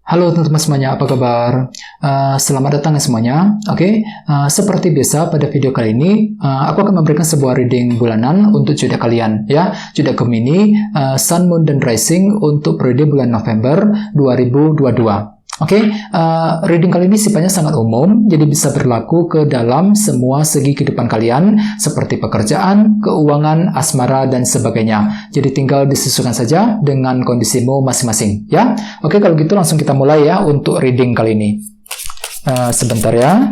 Halo teman-teman semuanya, apa kabar? Selamat datang ya semuanya. Seperti biasa pada video kali ini, aku akan memberikan sebuah reading bulanan untuk zodiak kalian, ya. Zodiak Gemini, Sun, Moon, dan Rising untuk periode bulan November 2022. Reading kali ini sifatnya sangat umum, jadi bisa berlaku ke dalam semua segi kehidupan kalian, seperti pekerjaan, keuangan, asmara, dan sebagainya. Jadi tinggal disesuaikan saja dengan kondisimu masing-masing, ya. Kalau gitu langsung kita mulai ya untuk reading kali ini. Sebentar ya.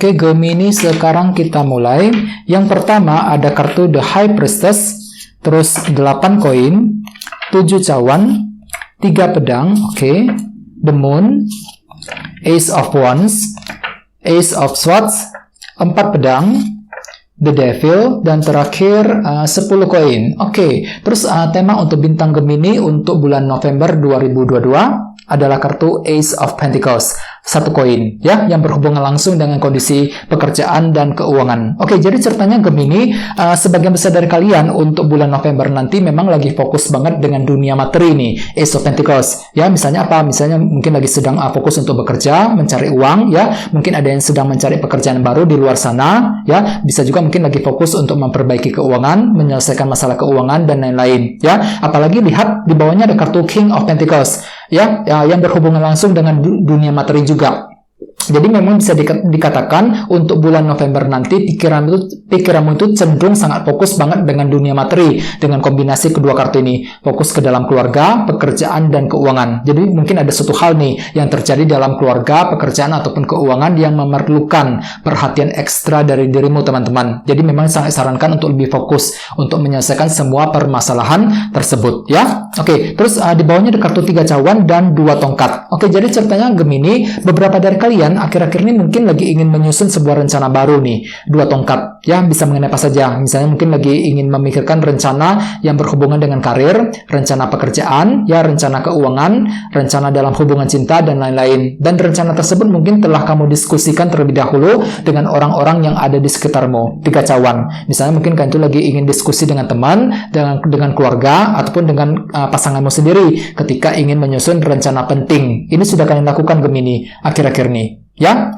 Gemini, sekarang kita mulai. Yang pertama ada kartu The High Priestess, terus 8 koin, 7 cawan, 3 pedang, The Moon, Ace of Wands, Ace of Swords, 4 pedang, The Devil, dan terakhir 10 koin. Terus tema untuk bintang Gemini untuk bulan November 2022 adalah kartu Ace of Pentacles, 1 koin, ya, yang berhubungan langsung dengan kondisi pekerjaan dan keuangan. Jadi ceritanya Gemini, sebagian besar dari kalian untuk bulan November nanti memang lagi fokus banget dengan dunia materi nih, Ace of Pentacles, ya. Misalnya apa? Misalnya mungkin lagi sedang fokus untuk bekerja, mencari uang, ya. Mungkin ada yang sedang mencari pekerjaan baru di luar sana, ya. Bisa juga mungkin lagi fokus untuk memperbaiki keuangan, menyelesaikan masalah keuangan, dan lain-lain, ya. Apalagi lihat di bawahnya ada kartu King of Pentacles, ya, yang berhubungan langsung dengan dunia materi juga. Jadi memang bisa dikatakan untuk bulan November nanti pikiranmu itu cenderung sangat fokus banget dengan dunia materi, dengan kombinasi kedua kartu ini, fokus ke dalam keluarga, pekerjaan, dan keuangan. Jadi mungkin ada suatu hal nih yang terjadi dalam keluarga, pekerjaan, ataupun keuangan yang memerlukan perhatian ekstra dari dirimu, teman-teman. Jadi memang sangat sarankan untuk lebih fokus untuk menyelesaikan semua permasalahan tersebut, ya. Terus di bawahnya ada kartu 3 cawan dan 2 tongkat. Jadi ceritanya Gemini, beberapa dari kalian akhir-akhir ini mungkin lagi ingin menyusun sebuah rencana baru nih. 2 tongkat, ya, bisa mengenai apa saja. Misalnya mungkin lagi ingin memikirkan rencana yang berhubungan dengan karir, rencana pekerjaan, ya, rencana keuangan, rencana dalam hubungan cinta, dan lain-lain. Dan rencana tersebut mungkin telah kamu diskusikan terlebih dahulu dengan orang-orang yang ada di sekitarmu. 3 cawan. Misalnya mungkin kalian itu lagi ingin diskusi dengan teman, dengan keluarga, ataupun dengan pasanganmu sendiri ketika ingin menyusun rencana penting. Ini sudah kalian lakukan Gemini akhir-akhir ini, ya.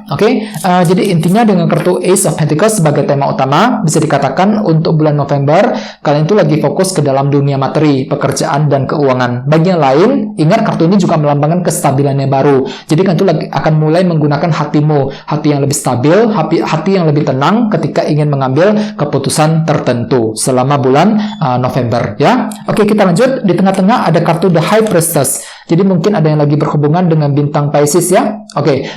Jadi intinya dengan kartu Ace of Pentacles sebagai tema utama, bisa dikatakan untuk bulan November kalian itu lagi fokus ke dalam dunia materi, pekerjaan, dan keuangan. Bagi yang lain, ingat kartu ini juga melambangkan kestabilan yang baru. Jadi kalian itu akan mulai menggunakan hatimu, hati yang lebih stabil, hati yang lebih tenang ketika ingin mengambil keputusan tertentu selama bulan November, ya. Kita lanjut. Di tengah-tengah ada kartu The High Priestess. Jadi mungkin ada yang lagi berhubungan dengan bintang Pisces, ya.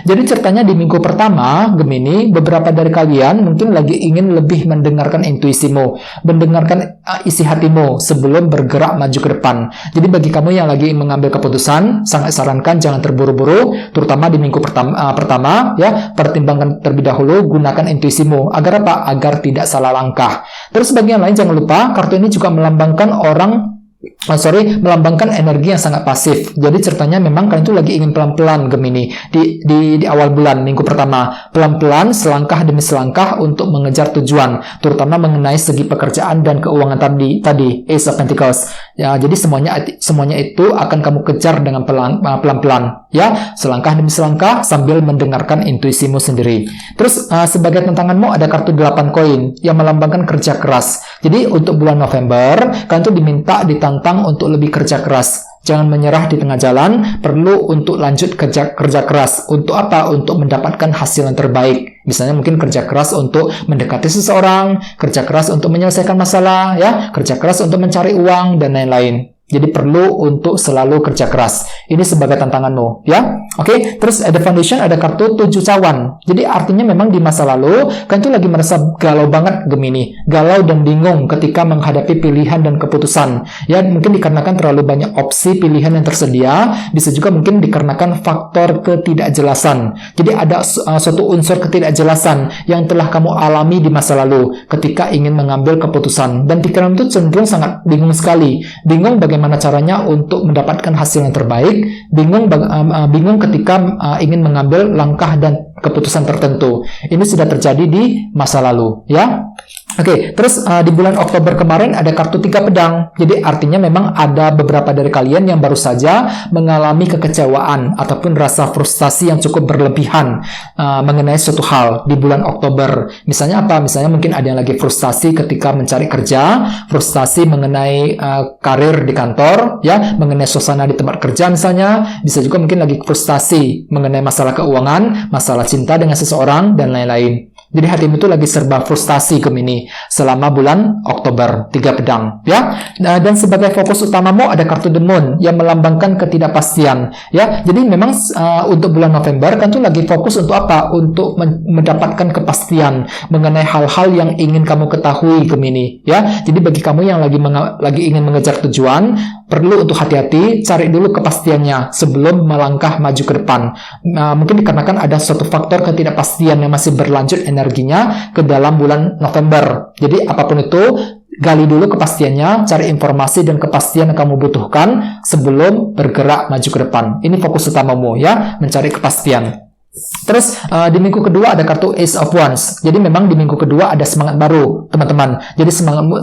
Jadi ceritanya di minggu pertama Gemini, beberapa dari kalian mungkin lagi ingin lebih mendengarkan intuisimu, mendengarkan isi hatimu sebelum bergerak maju ke depan. Jadi bagi kamu yang lagi mengambil keputusan, sangat sarankan jangan terburu-buru, terutama di minggu pertama, ya. Pertimbangkan terlebih dahulu, gunakan intuisimu agar apa? Agar tidak salah langkah. Terus bagi yang lain, jangan lupa kartu ini juga melambangkan melambangkan energi yang sangat pasif. Jadi ceritanya memang kalian itu lagi ingin pelan-pelan Gemini di awal bulan, minggu pertama, pelan-pelan, selangkah demi selangkah untuk mengejar tujuan, terutama mengenai segi pekerjaan dan keuangan tadi Ace of Pentacles, ya. Jadi semuanya itu akan kamu kejar dengan pelan-pelan, ya, selangkah demi selangkah sambil mendengarkan intuisimu sendiri. Terus sebagai tantanganmu ada kartu 8 koin yang melambangkan kerja keras. Jadi untuk bulan November kalian tuh diminta ditantang untuk lebih kerja keras. Jangan menyerah di tengah jalan, perlu untuk lanjut kerja keras. Untuk apa? Untuk mendapatkan hasil yang terbaik. Misalnya mungkin kerja keras untuk mendekati seseorang, kerja keras untuk menyelesaikan masalah, ya, kerja keras untuk mencari uang, dan lain-lain. Jadi perlu untuk selalu kerja keras. Ini sebagai tantanganmu, ya. Oke, terus ada foundation, ada kartu 7 cawan. Jadi artinya memang di masa lalu kan itu lagi merasa galau banget Gemini, galau dan bingung ketika menghadapi pilihan dan keputusan. Ya, mungkin dikarenakan terlalu banyak opsi pilihan yang tersedia, bisa juga mungkin dikarenakan faktor ketidakjelasan. Jadi ada suatu unsur ketidakjelasan yang telah kamu alami di masa lalu ketika ingin mengambil keputusan, dan pikiran itu cenderung sangat bingung sekali. Bingung bagaimana caranya untuk mendapatkan hasil yang terbaik, bingung ketika ingin mengambil langkah dan keputusan tertentu. Ini sudah terjadi di masa lalu, ya. Oke, terus di bulan Oktober kemarin ada kartu 3 pedang. Jadi artinya memang ada beberapa dari kalian yang baru saja mengalami kekecewaan ataupun rasa frustasi yang cukup berlebihan mengenai suatu hal di bulan Oktober. Misalnya apa? Misalnya mungkin ada yang lagi frustasi ketika mencari kerja, frustasi mengenai karir di kantor, ya, mengenai suasana di tempat kerja misalnya. Bisa juga mungkin lagi frustasi mengenai masalah keuangan, masalah cinta dengan seseorang, dan lain-lain. Jadi hatimu itu lagi serba frustasi Gemini selama bulan Oktober, 3 pedang, ya. Dan sebagai fokus utamamu ada kartu The Moon yang melambangkan ketidakpastian, ya. Jadi memang untuk bulan November kan tuh lagi fokus untuk apa? Untuk mendapatkan kepastian mengenai hal-hal yang ingin kamu ketahui Gemini, ya. Jadi bagi kamu yang lagi ingin mengejar tujuan, perlu untuk hati-hati, cari dulu kepastiannya sebelum melangkah maju ke depan. Mungkin dikarenakan ada suatu faktor ketidakpastian yang masih berlanjut energinya ke dalam bulan November. Jadi apapun itu, gali dulu kepastiannya, cari informasi dan kepastian yang kamu butuhkan sebelum bergerak maju ke depan. Ini fokus utamamu, ya, mencari kepastian. Terus di minggu kedua ada kartu Ace of Wands. Jadi memang di minggu kedua ada semangat baru, teman-teman. Jadi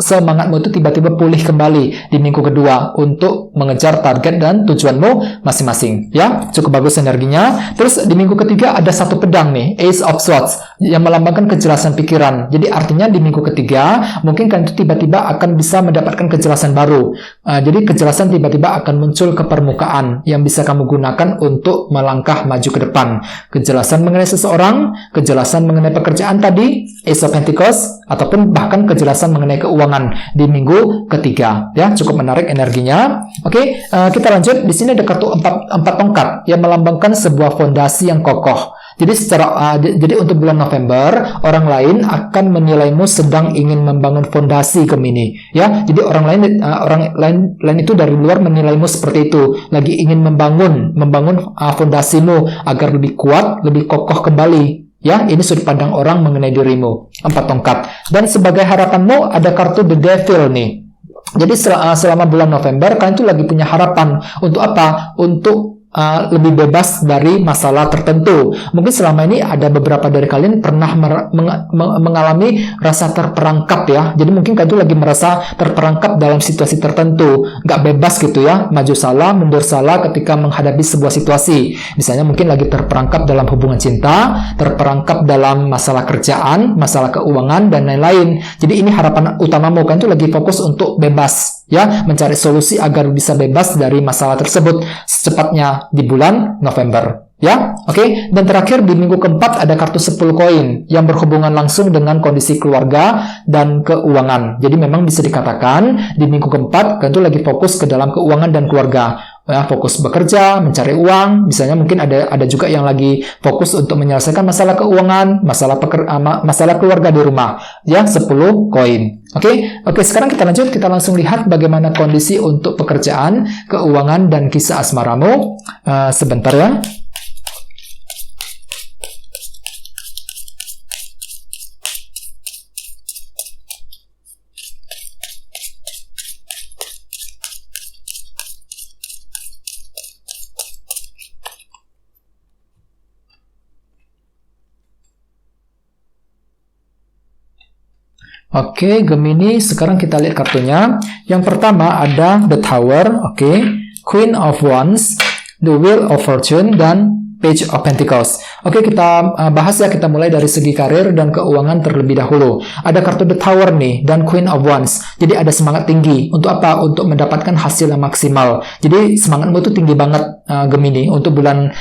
semangatmu itu tiba-tiba pulih kembali di minggu kedua untuk mengejar target dan tujuanmu masing-masing. Ya, cukup bagus energinya. Terus di minggu ketiga ada 1 pedang nih, Ace of Swords, yang melambangkan kejelasan pikiran. Jadi artinya di minggu ketiga mungkin kan itu tiba-tiba akan bisa mendapatkan kejelasan baru. Jadi kejelasan tiba-tiba akan muncul ke permukaan yang bisa kamu gunakan untuk melangkah maju ke depan. Kejelasan mengenai seseorang, kejelasan mengenai pekerjaan tadi, Ace of Pentacles, ataupun bahkan kejelasan mengenai keuangan di minggu ketiga. Ya, cukup menarik energinya. Oke, kita lanjut. Di sini ada kartu 4 tongkat yang melambangkan sebuah fondasi yang kokoh. Jadi jadi untuk bulan November, orang lain akan menilaimu sedang ingin membangun fondasi Gemini, ya. Jadi orang lain itu dari luar menilaimu seperti itu, lagi ingin membangun fondasimu agar lebih kuat, lebih kokoh kembali. Ya, ini sudut pandang orang mengenai dirimu. 4 tongkat. Dan sebagai harapanmu ada kartu The Devil nih. Jadi selama bulan November kalian tuh lagi punya harapan untuk apa? Untuk lebih bebas dari masalah tertentu. Mungkin selama ini ada beberapa dari kalian pernah mengalami rasa terperangkap, ya. Jadi mungkin kalian tuh lagi merasa terperangkap dalam situasi tertentu, nggak bebas gitu, ya. Maju salah, mundur salah ketika menghadapi sebuah situasi. Misalnya mungkin lagi terperangkap dalam hubungan cinta, terperangkap dalam masalah kerjaan, masalah keuangan, dan lain-lain. Jadi ini harapan utamamu, kan tuh lagi fokus untuk bebas, ya, mencari solusi agar bisa bebas dari masalah tersebut secepatnya di bulan November, ya. Oke, dan terakhir di minggu keempat ada kartu 10 koin yang berhubungan langsung dengan kondisi keluarga dan keuangan. Jadi memang bisa dikatakan di minggu keempat kan itu lagi fokus ke dalam keuangan dan keluarga. Ya, fokus bekerja, mencari uang. Misalnya mungkin ada juga yang lagi fokus untuk menyelesaikan masalah keuangan, masalah keluarga di rumah. Ya, 10 koin. Oke, sekarang kita lanjut, kita langsung lihat bagaimana kondisi untuk pekerjaan, keuangan, dan kisah asmaramu. Sebentar ya. Oke, Gemini, sekarang kita lihat kartunya. Yang pertama ada The Tower, Queen of Wands, The Wheel of Fortune, dan Page of Pentacles. Oke, kita bahas ya, kita mulai dari segi karir dan keuangan terlebih dahulu. Ada kartu The Tower nih, dan Queen of Wands. Jadi ada semangat tinggi. Untuk apa? Untuk mendapatkan hasil yang maksimal. Jadi semangatmu itu tinggi banget, Gemini, untuk bulan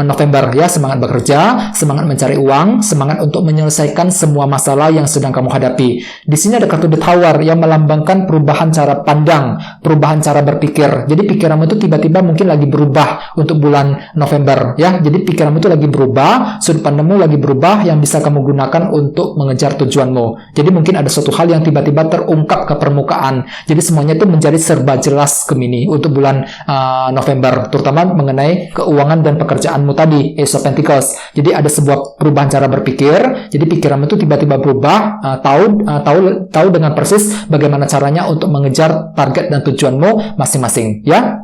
November ya. Semangat bekerja, semangat mencari uang, semangat untuk menyelesaikan semua masalah yang sedang kamu hadapi. Di sini ada kartu The Tower yang melambangkan perubahan cara pandang, perubahan cara berpikir. Jadi pikiranmu itu tiba-tiba mungkin lagi berubah untuk bulan November ya. Jadi pikiranmu itu lagi berubah, sudut pandangmu lagi berubah yang bisa kamu gunakan untuk mengejar tujuanmu. Jadi mungkin ada suatu hal yang tiba-tiba terungkap ke permukaan. Jadi semuanya itu menjadi serba jelas, Gemini, untuk bulan November, terutama mengenai keuangan dan pekerjaanmu tadi, Ace of Pentacles. Jadi ada sebuah perubahan cara berpikir. Jadi pikiranmu itu tiba-tiba berubah, tahu dengan persis bagaimana caranya untuk mengejar target dan tujuanmu masing-masing ya.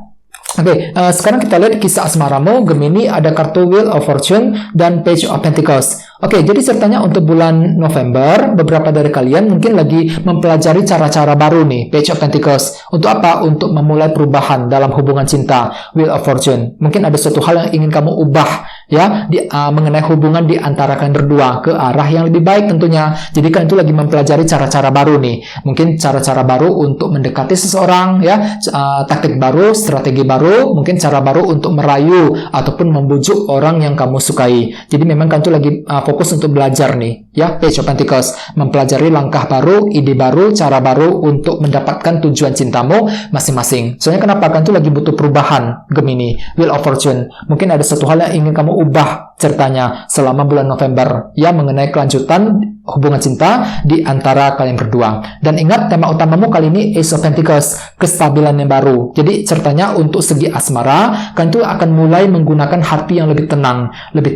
Oke, sekarang kita lihat kisah asmaramu, Gemini. Ada kartu Wheel of Fortune dan Page of Pentacles. Oke, jadi ceritanya untuk bulan November, beberapa dari kalian mungkin lagi mempelajari cara-cara baru nih, Page of Pentacles. Untuk apa? Untuk memulai perubahan dalam hubungan cinta, Wheel of Fortune. Mungkin ada suatu hal yang ingin kamu ubah, ya, mengenai hubungan di antara kalian berdua ke arah yang lebih baik tentunya. Jadi kalian itu lagi mempelajari cara-cara baru nih. Mungkin cara-cara baru untuk mendekati seseorang, ya, taktik baru, strategi baru, mungkin cara baru untuk merayu ataupun membujuk orang yang kamu sukai. Jadi memang kalian itu lagi fokus untuk belajar nih, ya, Page of Pentacles, mempelajari langkah baru, ide baru, cara baru untuk mendapatkan tujuan cintamu masing-masing. Soalnya kenapa? Kan tuh lagi butuh perubahan, Gemini, Wheel of Fortune. Mungkin ada satu hal yang ingin kamu ubah ceritanya selama bulan November, ya, mengenai kelanjutan hubungan cinta di antara kalian berdua. Dan ingat, tema utamamu kali ini Ace of Pentacles, kestabilan yang baru. Jadi ceritanya untuk segi asmara, kalian tuh akan mulai menggunakan hati yang lebih tenang, lebih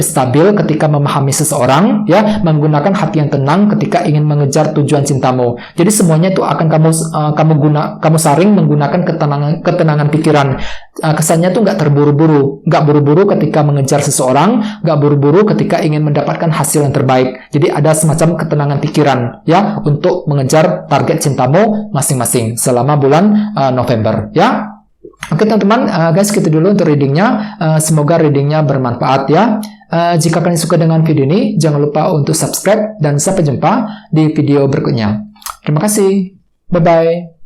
stabil ketika memahami seseorang, ya, menggunakan hati yang tenang ketika ingin mengejar tujuan cintamu. Jadi semuanya itu akan kamu saring menggunakan ketenangan pikiran. Kesannya tuh nggak terburu-buru, nggak buru-buru ketika mengejar seseorang, nggak buru-buru ketika ingin mendapatkan hasil yang terbaik. Jadi ada semacam ketenangan pikiran, ya, untuk mengejar target cintamu masing-masing selama bulan November, ya. Oke teman-teman, guys, gitu dulu untuk readingnya. Semoga readingnya bermanfaat ya. Jika kalian suka dengan video ini, jangan lupa untuk subscribe dan sampai jumpa di video berikutnya. Terima kasih. Bye-bye.